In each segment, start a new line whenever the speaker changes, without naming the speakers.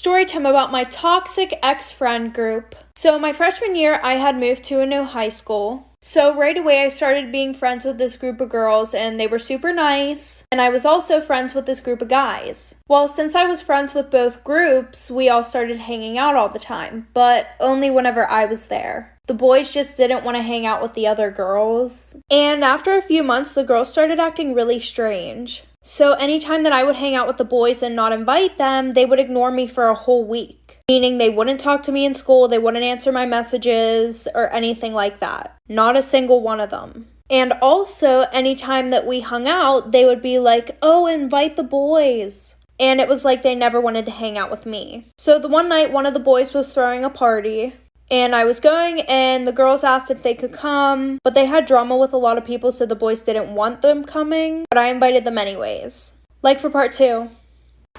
Storytime about my toxic ex-friend group. So my freshman year, I had moved to a new high school. So right away, I started being friends with this group of girls, and they were super nice. And I was also friends with this group of guys. Well, since I was friends with both groups, we all started hanging out all the time, but only whenever I was there. The boys just didn't want to hang out with the other girls. And after a few months, the girls started acting really strange. So anytime that I would hang out with the boys and not invite them, they would ignore me for a whole week. Meaning they wouldn't talk to me in school, they wouldn't answer my messages, or anything like that. Not a single one of them. And also, anytime that we hung out, they would be like, oh, invite the boys. And it was like they never wanted to hang out with me. So the one night, one of the boys was throwing a party. And I was going, and the girls asked if they could come, but they had drama with a lot of people, so the boys didn't want them coming, but I invited them anyways. Like for part 2.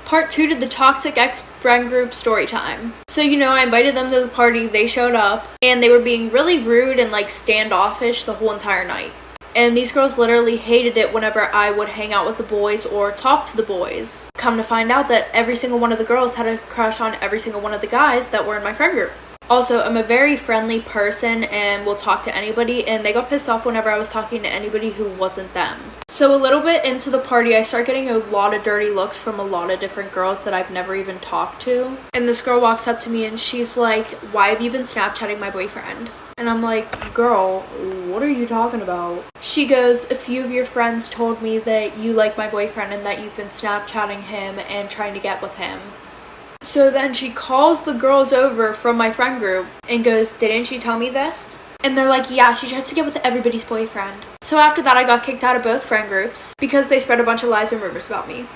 Part 2 to the toxic ex-friend group story time. So, I invited them to the party, they showed up, and they were being really rude and standoffish the whole entire night. And these girls literally hated it whenever I would hang out with the boys or talk to the boys. Come to find out that every single one of the girls had a crush on every single one of the guys that were in my friend group. Also, I'm a very friendly person and will talk to anybody, and they got pissed off whenever I was talking to anybody who wasn't them. So a little bit into the party, I start getting a lot of dirty looks from a lot of different girls that I've never even talked to. And this girl walks up to me and she's like, why have you been Snapchatting my boyfriend? And I'm like, girl, what are you talking about? She goes, a few of your friends told me that you like my boyfriend and that you've been Snapchatting him and trying to get with him. So then she calls the girls over from my friend group and goes, didn't she tell me this? And they're like, yeah, she tries to get with everybody's boyfriend. So after that, I got kicked out of both friend groups because they spread a bunch of lies and rumors about me.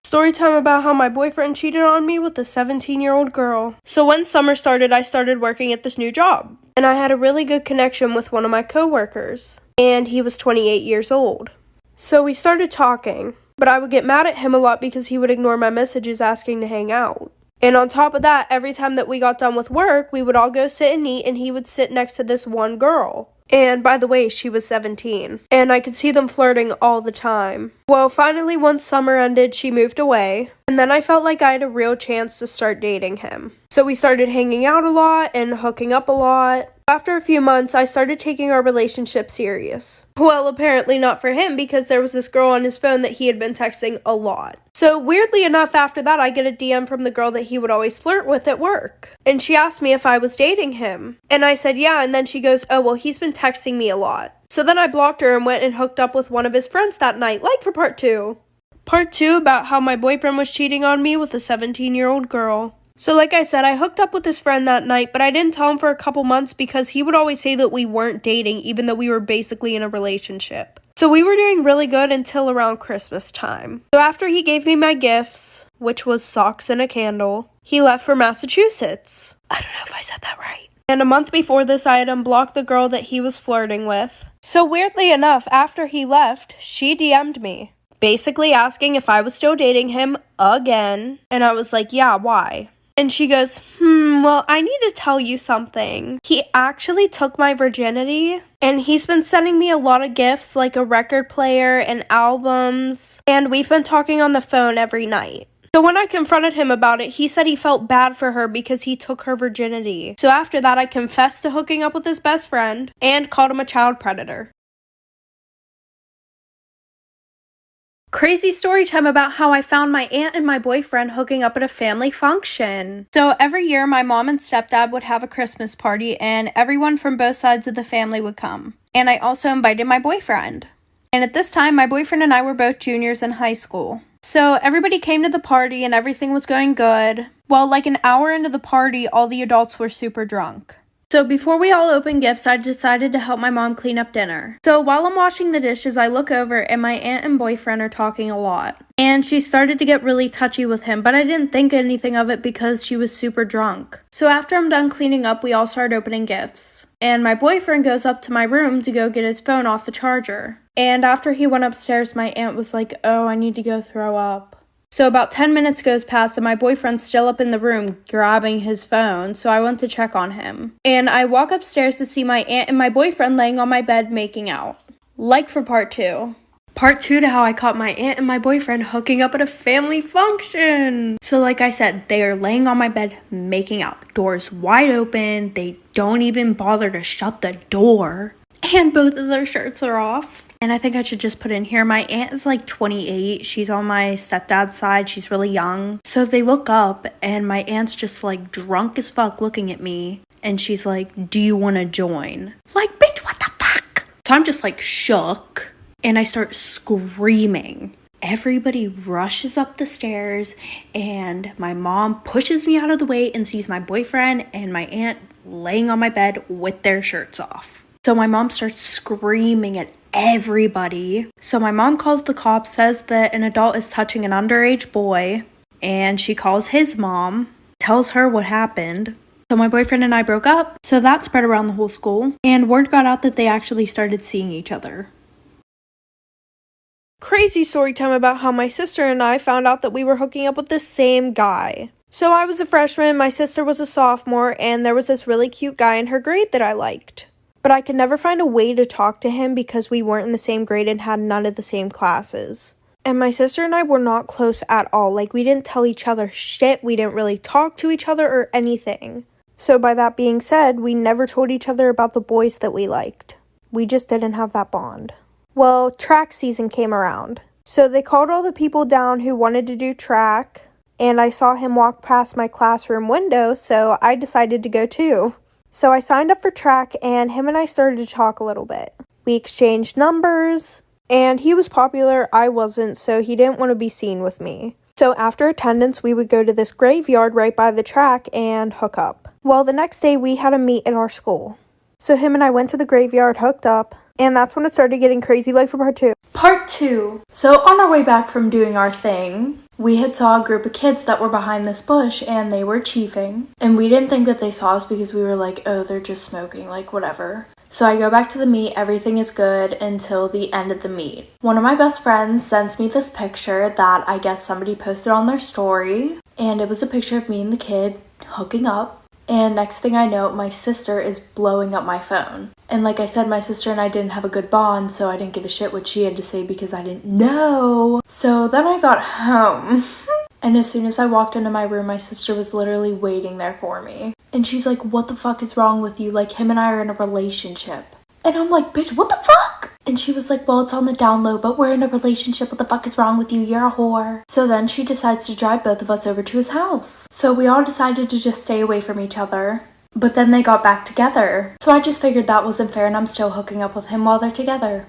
Storytime about how my boyfriend cheated on me with a 17-year-old girl. So when summer started, I started working at this new job. And I had a really good connection with one of my coworkers. And he was 28 years old. So we started talking. But I would get mad at him a lot because he would ignore my messages asking to hang out. And on top of that, every time that we got done with work, we would all go sit and eat, and he would sit next to this one girl. And by the way, she was 17. And I could see them flirting all the time. Well, finally, once summer ended, she moved away. And then I felt like I had a real chance to start dating him. So we started hanging out a lot and hooking up a lot. After a few months, I started taking our relationship serious. Well, apparently not for him because there was this girl on his phone that he had been texting a lot. So weirdly enough, after that, I get a DM from the girl that he would always flirt with at work. And she asked me if I was dating him. And I said, yeah, and then she goes, oh, well, he's been texting me a lot. So then I blocked her and went and hooked up with one of his friends that night, like for part 2. Part 2 about how my boyfriend was cheating on me with a 17-year-old girl. So like I said, I hooked up with his friend that night, but I didn't tell him for a couple months because he would always say that we weren't dating, even though we were basically in a relationship. So we were doing really good until around Christmas time. So after he gave me my gifts, which was socks and a candle, he left for Massachusetts. I don't know if I said that right. And a month before this, I had unblocked the girl that he was flirting with. So weirdly enough, after he left, she DM'd me, basically asking if I was still dating him again. And I was like, yeah, why? And she goes, well, I need to tell you something. He actually took my virginity, and he's been sending me a lot of gifts, like a record player and albums, and we've been talking on the phone every night. So when I confronted him about it, he said he felt bad for her because he took her virginity. So after that, I confessed to hooking up with his best friend and called him a child predator. Crazy story time about how I found my aunt and my boyfriend hooking up at a family function. So every year my mom and stepdad would have a Christmas party and everyone from both sides of the family would come. And I also invited my boyfriend. And at this time my boyfriend and I were both juniors in high school. So everybody came to the party and everything was going good. Well, like an hour into the party, all the adults were super drunk. So before we all opened gifts, I decided to help my mom clean up dinner. So while I'm washing the dishes, I look over and my aunt and boyfriend are talking a lot. And she started to get really touchy with him, but I didn't think anything of it because she was super drunk. So after I'm done cleaning up, we all start opening gifts. And my boyfriend goes up to my room to go get his phone off the charger. And after he went upstairs, my aunt was like, oh, I need to go throw up. So about 10 minutes goes past and my boyfriend's still up in the room grabbing his phone, so I went to check on him. And I walk upstairs to see my aunt and my boyfriend laying on my bed making out. Like for part 2. Part 2 to how I caught my aunt and my boyfriend hooking up at a family function. So like I said, they are laying on my bed making out. Doors wide open. They don't even bother to shut the door. And both of their shirts are off. And I think I should just put in here, my aunt is like 28. She's on my stepdad's side. She's really young. So they look up and my aunt's just like drunk as fuck looking at me. And she's like, do you want to join? Like, bitch, what the fuck? So I'm just like shook. And I start screaming. Everybody rushes up the stairs and my mom pushes me out of the way and sees my boyfriend and my aunt laying on my bed with their shirts off. So my mom starts screaming at everybody. So my mom calls the cops, says that an adult is touching an underage boy, and she calls his mom, tells her what happened. So my boyfriend and I broke up. So that spread around the whole school and word got out that they actually started seeing each other. Crazy story time about how my sister and I found out that we were hooking up with the same guy. So I was a freshman, my sister was a sophomore, and there was this really cute guy in her grade that I liked. But I could never find a way to talk to him because we weren't in the same grade and had none of the same classes. And my sister and I were not close at all. Like, we didn't tell each other shit, we didn't really talk to each other or anything. So by that being said, we never told each other about the boys that we liked. We just didn't have that bond. Well, track season came around. So they called all the people down who wanted to do track, and I saw him walk past my classroom window, so I decided to go too. So I signed up for track, and him and I started to talk a little bit. We exchanged numbers, and he was popular, I wasn't, so he didn't want to be seen with me. So after attendance, we would go to this graveyard right by the track and hook up. Well, the next day, we had a meet at our school. So him and I went to the graveyard, hooked up, and that's when it started getting crazy, like for part 2.
Part 2. So on our way back from doing our thing, we had saw a group of kids that were behind this bush and they were chiefing. And we didn't think that they saw us because we were like, oh, they're just smoking, like whatever. So I go back to the meet, everything is good until the end of the meet. One of my best friends sends me this picture that I guess somebody posted on their story. And it was a picture of me and the kid hooking up. And next thing I know, my sister is blowing up my phone. And like I said, my sister and I didn't have a good bond, so I didn't give a shit what she had to say because I didn't know. So then I got home. And as soon as I walked into my room, my sister was literally waiting there for me. And she's like, what the fuck is wrong with you? Like, him and I are in a relationship. And I'm like, bitch, what the fuck? And she was like, well, it's on the down low, but we're in a relationship. What the fuck is wrong with you? You're a whore. So then she decides to drive both of us over to his house. So we all decided to just stay away from each other. But then they got back together. So I just figured that wasn't fair and I'm still hooking up with him while they're together.